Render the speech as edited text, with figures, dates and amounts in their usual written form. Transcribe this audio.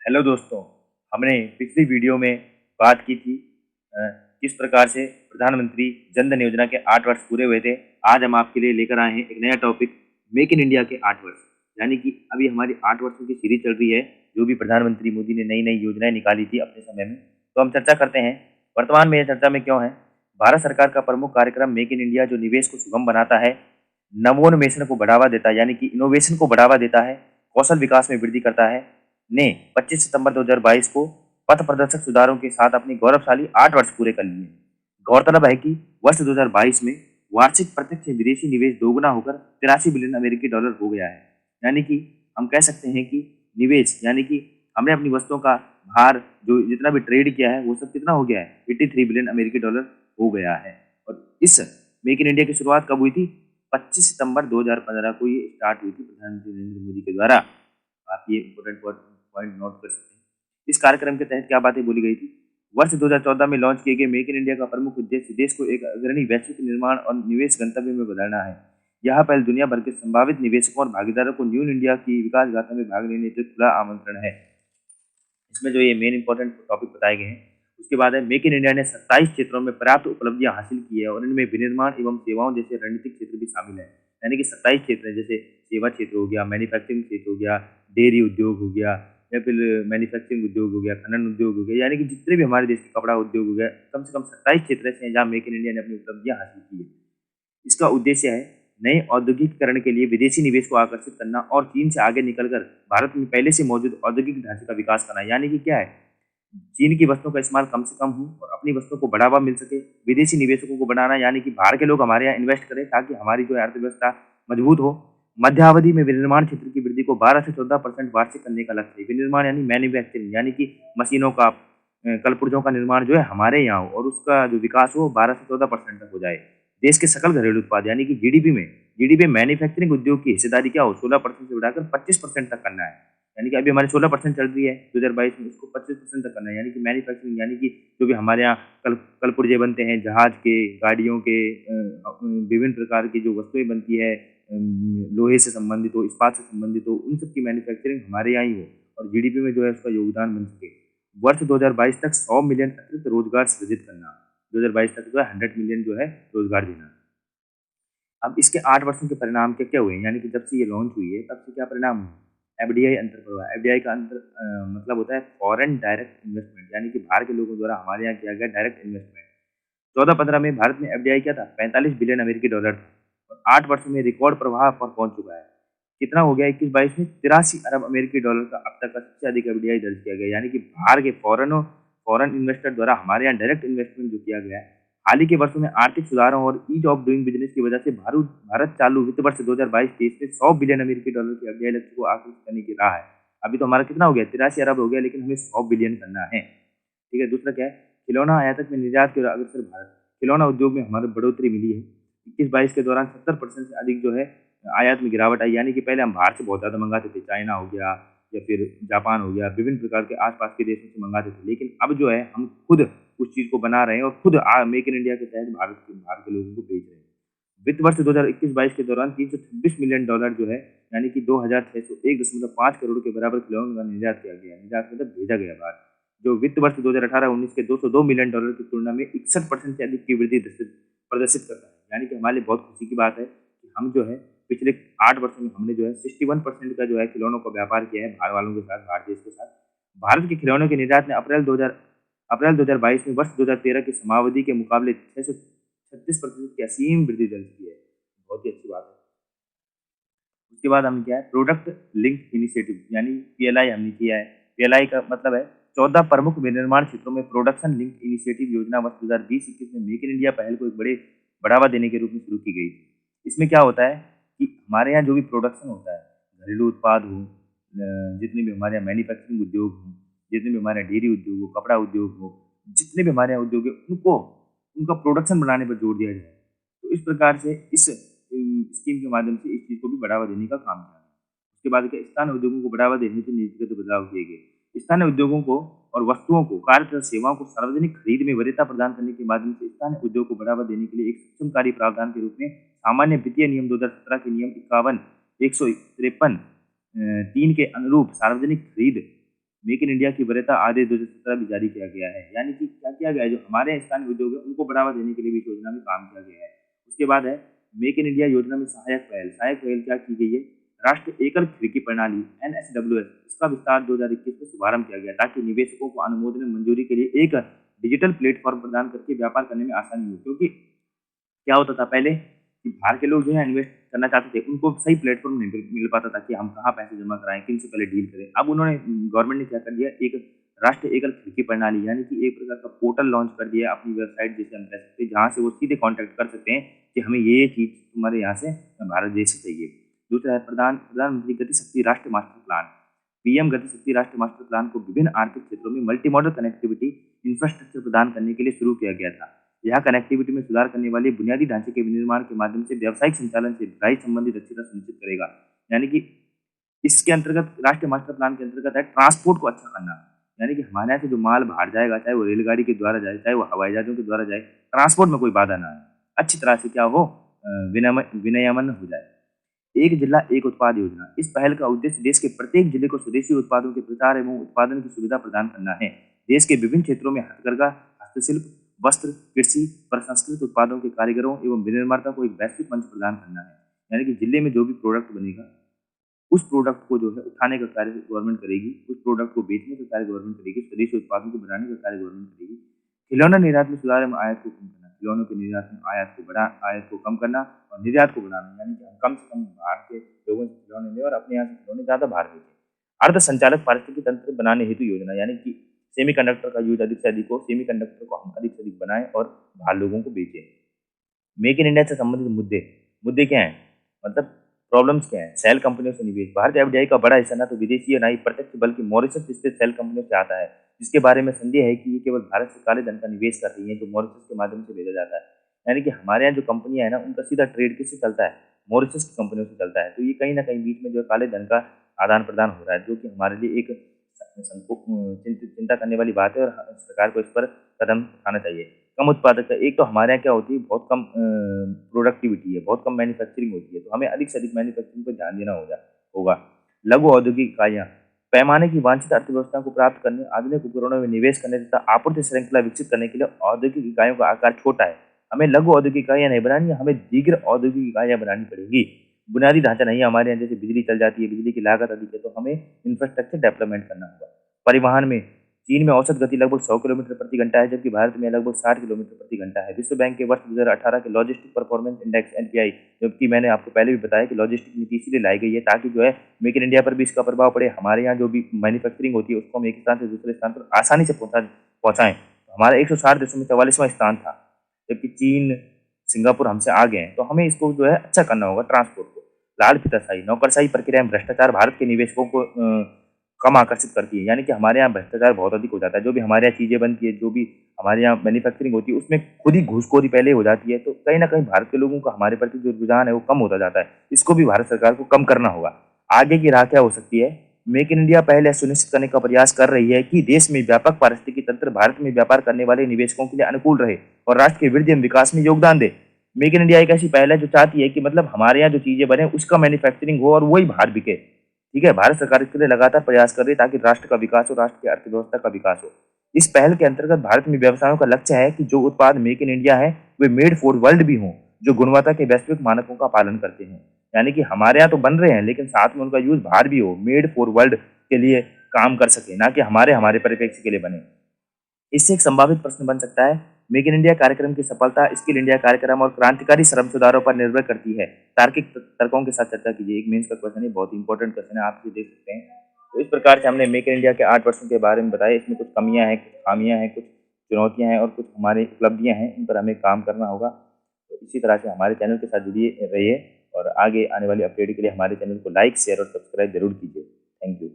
Hello दोस्तों, हमने पिछली वीडियो में बात की थी किस प्रकार से प्रधानमंत्री जन धन योजना के 8 वर्ष पूरे हुए थे। आज हम आपके लिए लेकर आए हैं एक नया टॉपिक, मेक इन इंडिया के 8 वर्ष। यानी कि अभी हमारी 8 वर्षों की सीरीज चल रही है, जो भी प्रधानमंत्री मोदी ने नई नई योजनाएं निकाली थी अपने समय में। तो हम चर्चा करते हैं वर्तमान में यह चर्चा में क्यों है। भारत सरकार का प्रमुख कार्यक्रम मेक इन इंडिया, जो निवेश को सुगम बनाता है, नवोन्मेषण को बढ़ावा देता है, यानी कि इनोवेशन को बढ़ावा देता है, कौशल विकास में वृद्धि करता है, ने 25 सितंबर 2022 को पथ प्रदर्शक सुधारों के साथ अपनी गौरवशाली 8 वर्ष पूरे कर लिए। गौरतलब है कि वर्ष 2022 में वार्षिक प्रत्यक्ष विदेशी निवेश दोगुना होकर 83 बिलियन अमेरिकी डॉलर हो गया है। यानी कि हम कह सकते हैं कि निवेश, यानी कि हमने अपनी वस्तुओं का बाहर जो जितना भी ट्रेड किया है वो सब कितना हो गया है, 83 बिलियन अमेरिकी डॉलर हो गया है। और इस मेक इन इंडिया की शुरुआत कब हुई थी? 25 सितंबर 2015 को ये स्टार्ट हुई थी प्रधानमंत्री नरेंद्र मोदी के द्वारा। आप ये इंपोर्टेंट पॉइंट नोट कर सकते हैं। इस कार्यक्रम के तहत क्या बातें बोली गई थी? वर्ष 2014 में लॉन्च किए गए मेक इन इंडिया का प्रमुख उद्देश्य देश को एक अग्रणी वैश्विक निर्माण और निवेश गंतव्य में बदलना है। यह पहल दुनिया भर के संभावित निवेशकों और भागीदारों को न्यू इंडिया की विकास गाथा में भाग लेने के खुला आमंत्रण है। इसमें जो ये मेन इंपॉर्टेंट टॉपिक बताए गए हैं, उसके बाद है मेक इन इंडिया ने 27 क्षेत्रों में पर्याप्त उपलब्धियां हासिल की है और इनमें विनिर्माण एवं सेवाओं जैसे रणनीतिक क्षेत्र भी शामिल है। यानी कि 27 क्षेत्र है, जैसे सेवा क्षेत्र हो गया, मैन्युफैक्चरिंग क्षेत्र हो गया, डेयरी उद्योग हो गया, या फिर मैन्युफैक्चरिंग उद्योग हो गया, खनन उद्योग हो गया, यानी कि जितने भी हमारे देश के कपड़ा उद्योग हो गया, कम से कम 27 क्षेत्र ऐसे हैं जहाँ मेक इन इंडिया ने अपनी उपलब्धियां हासिल की है। इसका उद्देश्य है नए औद्योगिकीकरण के लिए विदेशी निवेश को आकर्षित करना और चीन से आगे निकलकर भारत में पहले से मौजूद औद्योगिक ढांचे का विकास करना। यानी कि क्या है, चीन की वस्तुओं का इस्तेमाल कम से कम हो और अपनी वस्तुओं को बढ़ावा मिल सके। विदेशी निवेशकों को बढ़ाना, यानी कि बाहर के लोग हमारे यहाँ इन्वेस्ट करें ताकि हमारी जो अर्थव्यवस्था मजबूत हो। मध्यावधि में विनिर्माण क्षेत्र की वृद्धि को 12 से 14% वार्षिक करने का लक्ष्य है। विनिर्माण यानी मैन्युफैक्चरिंग, यानी कि मशीनों का, कलपुर्जों का निर्माण जो है हमारे यहाँ हो और उसका जो विकास हो 12 से 14% तक हो जाए। देश के सकल घरेलू उत्पाद यानी कि जीडीपी मैन्युफैक्चरिंग उद्योग की हिस्सेदारी क्या हो, 16% से बढ़ाकर 25% तक करना है। यानी कि अभी हमारी 16% चल रही है 2022 में, उसको 25% तक करना है। यानी कि मैन्युफैक्चरिंग, यानी कि जो भी हमारे यहाँ कलपुर्जे बनते हैं, जहाज के, गाड़ियों के, विभिन्न प्रकार की जो वस्तुएं बनती है, लोहे से संबंधित हो, इस्पात से संबंधित हो, उन सब की मैन्युफैक्चरिंग हमारे यहाँ ही हो और जीडीपी में जो है उसका योगदान बन सके। वर्ष 2022 तक 100 मिलियन अतिरिक्त रोजगार सृजित करना, 2022 तक जो है 100 मिलियन जो है रोजगार देना। अब इसके 8 वर्षों के परिणाम क्या क्या हुए, यानी कि जब से ये लॉन्च हुई है तब से क्या परिणाम हुए? एफडीआई अंतर हुआ। एफडीआई का अंतर मतलब होता है फॉरेन डायरेक्ट इन्वेस्टमेंट, यानी कि बाहर के लोगों द्वारा हमारे यहाँ किया गया डायरेक्ट इन्वेस्टमेंट। 14-15 में भारत में एफडीआई क्या था, 45 बिलियन अमेरिकी डॉलर था और 8 वर्षों में रिकॉर्ड प्रवाह पर पहुंच चुका है। कितना हो गया 21-22 में? 83 अरब अमेरिकी डॉलर का अब तक का सबसे अधिक एफडीआई दर्ज किया गया। यानी कि बाहर के फॉरेन इन्वेस्टर द्वारा हमारे यहाँ डायरेक्ट इन्वेस्टमेंट जो किया गया है। हाल ही के वर्षों में आर्थिक सुधारों और ईज ऑफ डूइंग बिजनेस की वजह से भारत चालू वित्त वर्ष 2022-23 में 100 बिलियन अमेरिकी डॉलर की एफडीआई लक्ष्य को आकर्षित करने की राह है। अभी तो हमारा कितना हो गया, 83 अरब हो गया, लेकिन हमें 100 बिलियन करना है। ठीक है। दूसरा क्या है, खिलौना आयातक में निर्यात के अग्रसर भारत। खिलौना उद्योग में हमारे बढ़ोतरी मिली है। 21-22 के दौरान 70% से अधिक जो है आयात में गिरावट आई। यानी कि पहले हम बाहर से बहुत ज़्यादा मंगाते थे, चाइना हो गया या फिर जापान हो गया, विभिन्न प्रकार के आसपास के देशों से मंगाते थे, लेकिन अब जो है हम खुद उस चीज़ को बना रहे हैं और खुद मेक इन इंडिया के तहत बाहर के लोगों को बेच रहे हैं। वित्त वर्ष 2021-22 के दौरान 326 मिलियन डॉलर जो है, यानी कि 2601.5 करोड़ के बराबर खिलौनों का निर्यात किया गया। निर्यात मतलब भेजा गया बाहर, जो वित्त वर्ष 2018-19 के 202 मिलियन डॉलर की तुलना में 61% से अधिक की वृद्धि प्रदर्शित करता है। यानी कि हमारे लिए बहुत खुशी की बात है कि हम जो है पिछले 8 वर्षों में हमने जो है 61% का जो है खिलौनों का व्यापार किया है बाहर वालों के साथ, बाहर देश के साथ। भारत के खिलौनों के निर्यात ने अप्रैल 2022 में वर्ष 2013 की समावधि के मुकाबले 636% की असीम वृद्धि दर्ज की है। बहुत ही अच्छी बात है। उसके बाद हमने किया है प्रोडक्ट लिंक इनिशिएटिव, यानी पीएलआई हमने किया है। पीएलआई का मतलब है 14 प्रमुख विनिर्माण क्षेत्रों में प्रोडक्शन लिंक इनिशिएटिव योजना वर्ष 2020-21 में मेक इन इंडिया पहल को एक बड़े बढ़ावा देने के रूप में शुरू की गई थी। इसमें क्या होता है कि हमारे यहाँ जो भी प्रोडक्शन होता है, घरेलू उत्पाद हो, जितने भी हमारे यहाँ मैन्युफैक्चरिंग उद्योग हो, जितने भी हमारे यहाँ डेयरी उद्योग हो, कपड़ा उद्योग हो, जितने भी हमारे यहाँ उद्योग है, उनको उनका प्रोडक्शन बढ़ाने पर जोर दिया जाए। तो इस प्रकार से इस स्कीम के माध्यम से इस चीज़ को भी बढ़ावा देने का काम किया है। उसके बाद क्या, स्थानीय उद्योगों को बढ़ावा देने के नीतिगत बदलाव किए गए। स्थानीय उद्योगों को और वस्तुओं को, कार्य तथा सेवाओं को सार्वजनिक खरीद में वरीयता प्रदान करने के माध्यम से स्थानीय उद्योग को बढ़ावा देने के लिए एक सक्षमकारी प्रावधान के रूप में सामान्य वित्तीय नियम 2017 के नियम 51, 153 3 के अनुरूप सार्वजनिक खरीद मेक इन इंडिया की वरीयता आदेश 2017 भी जारी किया गया है। यानी कि क्या किया गया है, जो हमारे स्थानीय उद्योग है उनको बढ़ावा देने के लिए भी इस योजना में काम किया गया है। उसके बाद है मेक इन इंडिया योजना में सहायक पहल क्या की गई है, राष्ट्रीय एकल खिड़की प्रणाली NSWS, इसका विस्तार 2021 में शुभारंभ किया गया ताकि निवेशकों को अनुमोदन मंजूरी के लिए एक डिजिटल प्लेटफॉर्म प्रदान करके व्यापार करने में आसानी हो। क्योंकि क्या होता था पहले कि बाहर के लोग जो है इन्वेस्ट करना चाहते थे, उनको सही प्लेटफॉर्म नहीं मिल पाता था कि हम कहाँ पैसे जमा कराएं, किन से पहले डील करें। अब उन्होंने गवर्नमेंट ने क्या कर दिया, एक राष्ट्रीय एकल खिड़की प्रणाली यानी कि एक प्रकार का पोर्टल लॉन्च कर दिया अपनी वेबसाइट, जिसे हम कह सकते हैं, जहाँ से वो सीधे कॉन्टैक्ट कर सकते हैं कि हमें ये चीज़ तुम्हारे यहाँ से भारत देश से चाहिए। दूसरा है प्रधानमंत्री गति शक्ति राष्ट्रीय मास्टर प्लान। PM गति शक्ति राष्ट्रीय मास्टर प्लान को विभिन्न आर्थिक क्षेत्रों में मल्टी मॉडल कनेक्टिविटी इंफ्रास्ट्रक्चर प्रदान करने के लिए शुरू किया गया था। यह कनेक्टिविटी में सुधार करने वाले बुनियादी ढांचे के विनिर्माण के माध्यम से व्यावसायिक संचालन से ढाई संबंधी दक्षता सुनिश्चित करेगा। यानी कि इसके अंतर्गत राष्ट्रीय मास्टर प्लान के अंतर्गत है ट्रांसपोर्ट को अच्छा करना। यानी कि हमारे यहाँ से जो माल बाहर जाएगा, चाहे वो रेलगाड़ी के द्वारा जाए, चाहे वो हवाई जहाजों के द्वारा जाए, ट्रांसपोर्ट में कोई बाधा ना आए, अच्छी तरह से क्या हो, विनियमन हो जाए। एक जिला एक उत्पाद योजना, इस पहल का उद्देश्य देश के प्रत्येक जिले को स्वदेशी उत्पादों के प्रचार एवं उत्पादन की सुविधा प्रदान करना है। देश के विभिन्न क्षेत्रों में हथकरघा, हस्तशिल्प, वस्त्र, कृषि, प्रसंस्कृत उत्पादों के कारीगरों एवं विनिर्माता को एक वैश्विक मंच प्रदान करना है। यानी कि जिले में जो भी प्रोडक्ट बनेगा, उस प्रोडक्ट को जो है उठाने का कार्य गवर्नमेंट करेगी, उस प्रोडक्ट को बेचने का कार्य गवर्नमेंट करेगी, स्वदेशी उत्पादों को बनाने का कार्य गवर्नमेंट करेगी। खिलौना निर्यात में सुधार एवं आयात को कम करना, खिलौनों के निर्यात में आयात को कम करना और निर्यात को बढ़ाना। यानी कि हम कम से कम बाहर के लोगों से खिलौने लें और अपने यहाँ से खिलौने ज़्यादा बाहर भेजें। अर्ध संचालक पारिस्थितिकी तंत्र बनाने हेतु योजना, यानी कि सेमीकंडक्टर का यूज अधिक से अधिक हो, सेमीकंडक्टर को हम अधिक से अधिक बनाएं और बाहर लोगों को बेचें। मेक इन इंडिया से संबंधित मुद्दे क्या हैं, मतलब प्रॉब्लम्स क्या हैं। सेल कंपनियों से निवेश, भारतीय FDI का बड़ा हिस्सा ना तो विदेशी ना ही प्रत्यक्ष बल्कि मॉरिशस स्थित सेल कंपनियों से आता है, जिसके बारे में संदेह है कि ये केवल भारत से काले धन का निवेश कर रही है, जो मॉरिशस के माध्यम से भेजा जाता है। यानी कि हमारे यहाँ जो कंपनियां है ना, उनका सीधा ट्रेड किससे चलता है, मॉरिशस की कंपनियों से चलता है। तो ये कहीं ना कहीं बीच में जो काले धन का आदान प्रदान हो रहा है, जो कि हमारे लिए एक चिंता करने वाली बात है और सरकार को इस पर कदम उठाना चाहिए। कम उत्पादकता, एक तो हमारे यहाँ क्या होती है, बहुत कम प्रोडक्टिविटी है, बहुत कम मैन्युफैक्चरिंग होती है, तो हमें अधिक से अधिक मैन्युफैक्चरिंग पर ध्यान देना होगा। लघु औद्योगिक इकाइयाँ, पैमाने की वांछित अर्थव्यवस्था को प्राप्त करने, आधुनिक उपकरणों में निवेश करने तथा आपूर्ति श्रृंखला विकसित करने के लिए औद्योगिक इकाइयों का आकार छोटा है। हमें लघु औद्योगिक इकाइयाँ नहीं बनानी है, हमें दीर्घ औद्योगिक इकाइयाँ बनानी पड़ेगी। बुनियादी ढांचा नहीं है हमारे यहाँ, जैसे बिजली चल जाती है, बिजली की लागत अधिक है, तो हमें इंफ्रास्ट्रक्चर डेवलपमेंट करना होगा। परिवहन में चीन में औसत गति लगभग 100 किलोमीटर प्रति घंटा है, जबकि भारत में लगभग 60 किलोमीटर प्रति घंटा है। विश्व बैंक के वर्ष 2018 के लॉजिस्टिक परफॉर्मेंस इंडेक्स NPI, जबकि मैंने आपको पहले भी बताया कि लॉजिस्टिक नीति इसीलिए लाई गई है ताकि जो है मेक इन इंडिया पर भी इसका प्रभाव पड़े। हमारे यहाँ जो भी मैन्युफैक्चरिंग होती है उसको हम एक स्थान से दूसरे स्थान पर आसानी से पहुँचाएं। हमारा 160 देशों में 44वां स्थान था, जबकि चीन, सिंगापुर हमसे आगे हैं। तो हमें इसको जो है अच्छा करना होगा ट्रांसपोर्ट को। लाल फीताशाही, नौकरशाही प्रक्रिया में भ्रष्टाचार भारत के निवेशकों को कम आकर्षित करती है। यानी कि हमारे यहाँ भ्रष्टाचार बहुत अधिक हो जाता है। जो भी हमारे यहाँ चीज़ें बनती है, जो भी हमारे यहाँ मैन्युफैक्चरिंग होती है, उसमें खुद ही घूसखोरी पहले हो जाती है। तो कहीं ना कहीं भारत के लोगों का हमारे प्रति जो रुझान है वो कम होता जाता है। इसको भी भारत सरकार को कम करना होगा। आगे की राह क्या हो सकती है, मेक इन इंडिया पहले सुनिश्चित करने का प्रयास कर रही है कि देश में व्यापक पारिस्थितिकी तंत्र भारत में व्यापार करने वाले निवेशकों के लिए अनुकूल रहे और राष्ट्र के वृद्धि एवं विकास में योगदान दे। मेक इन इंडिया एक ऐसी पहल है जो चाहती है कि मतलब हमारे यहाँ जो चीजें बने उसका मैन्युफैक्चरिंग हो और वही बाहर बिके। ठीक है, भारत सरकार इसके लिए लगातार प्रयास कर रही है ताकि राष्ट्र का विकास हो, राष्ट्र की अर्थव्यवस्था का विकास हो। इस पहल के अंतर्गत भारत में व्यवसायों का लक्ष्य है कि जो उत्पाद मेक इन इंडिया है वे मेड फॉर वर्ल्ड भी हों, जो गुणवत्ता के वैश्विक मानकों का पालन करते हैं। यानी कि हमारे यहाँ तो बन रहे हैं लेकिन साथ में उनका यूज बाहर भी हो, मेड फॉर वर्ल्ड के लिए काम कर सके, ना कि हमारे परिप्रेक्ष्य के लिए बने। इससे एक संभावित प्रश्न बन सकता है, मेक इन इंडिया कार्यक्रम की सफलता स्किल इंडिया कार्यक्रम और क्रांतिकारी श्रम सुधारों पर निर्भर करती है। तार्किक तर्कों के साथ चर्चा कीजिए। एक मेंस का क्वेश्चन है, बहुत इंपॉर्टेंट क्वेश्चन है, आप इसे देख सकते हैं। तो इस प्रकार से हमने मेक इन इंडिया के 8 वर्षों के बारे में बताया। इसमें कुछ कमियां हैं, कुछ खामियां हैं, कुछ चुनौतियां हैं और कुछ हमारी उपलब्धियां हैं, इन पर हमें काम करना होगा। तो इसी तरह से हमारे चैनल के साथ जुड़िए रहिए और आगे आने वाली अपडेट के लिए हमारे चैनल को लाइक, शेयर और सब्सक्राइब जरूर कीजिए। Thank you.